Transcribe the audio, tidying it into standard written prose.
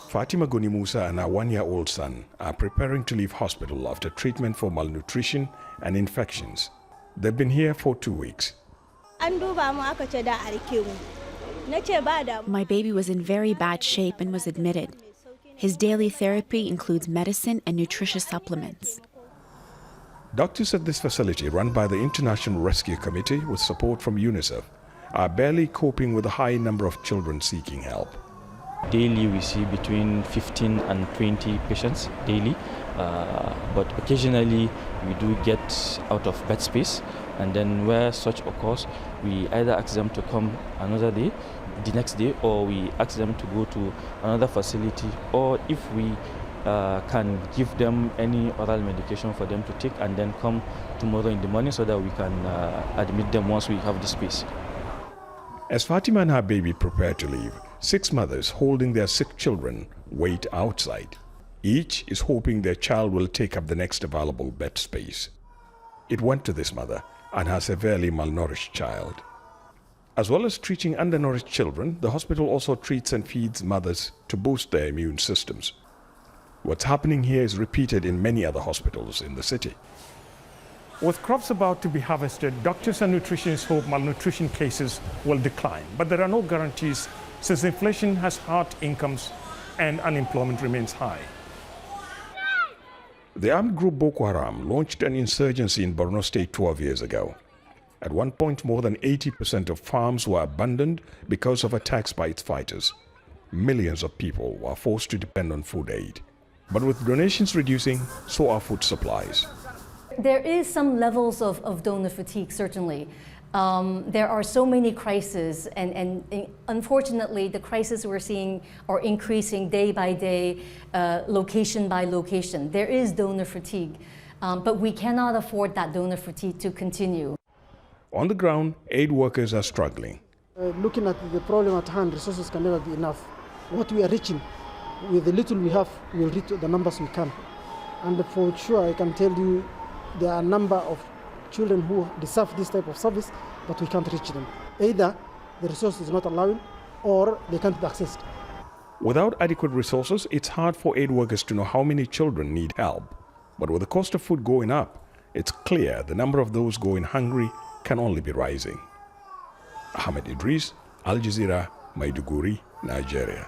Fatima Goni Musa and her one-year-old son are preparing to leave hospital after treatment for malnutrition and infections. They've been here for 2 weeks. My baby was in very bad shape and was admitted. His daily therapy includes medicine and nutritious supplements. Doctors at this facility, run by the International Rescue Committee with support from UNICEF, are barely coping with the high number of children seeking help. Daily we see between 15 and 20 patients daily, but occasionally we do get out of bed space, and then where such occurs, we either ask them to come another day, the next day, or we ask them to go to another facility, or if we can give them any oral medication for them to take and then come tomorrow in the morning so that we can admit them once we have the space. As Fatima and her baby prepare to leave, 6 mothers holding their sick children wait outside. Each is hoping their child will take up the next available bed space. It went to this mother and her severely malnourished child. As well as treating undernourished children, the hospital also treats and feeds mothers to boost their immune systems. What's happening here is repeated in many other hospitals in the city. With crops about to be harvested, doctors and nutritionists hope malnutrition cases will decline. But there are no guarantees since inflation has hurt incomes and unemployment remains high. The armed group Boko Haram launched an insurgency in Borno State 12 years ago. At one point, more than 80% of farms were abandoned because of attacks by its fighters. Millions of people were forced to depend on food aid. But with donations reducing, so are food supplies. There is some levels of donor fatigue, certainly. There are so many crises, and unfortunately, the crises we're seeing are increasing day by day, location by location. There is donor fatigue, but we cannot afford that donor fatigue to continue. On the ground, aid workers are struggling. Looking at the problem at hand, resources can never be enough. What we are reaching, with the little we have, we'll reach the numbers we can. And for sure, I can tell you, there are a number of children who deserve this type of service, but we can't reach them. Either the resource is not allowing, or they can't be accessed. Without adequate resources, it's hard for aid workers to know how many children need help. But with the cost of food going up, it's clear the number of those going hungry can only be rising. Ahmed Idris, Al Jazeera, Maiduguri, Nigeria.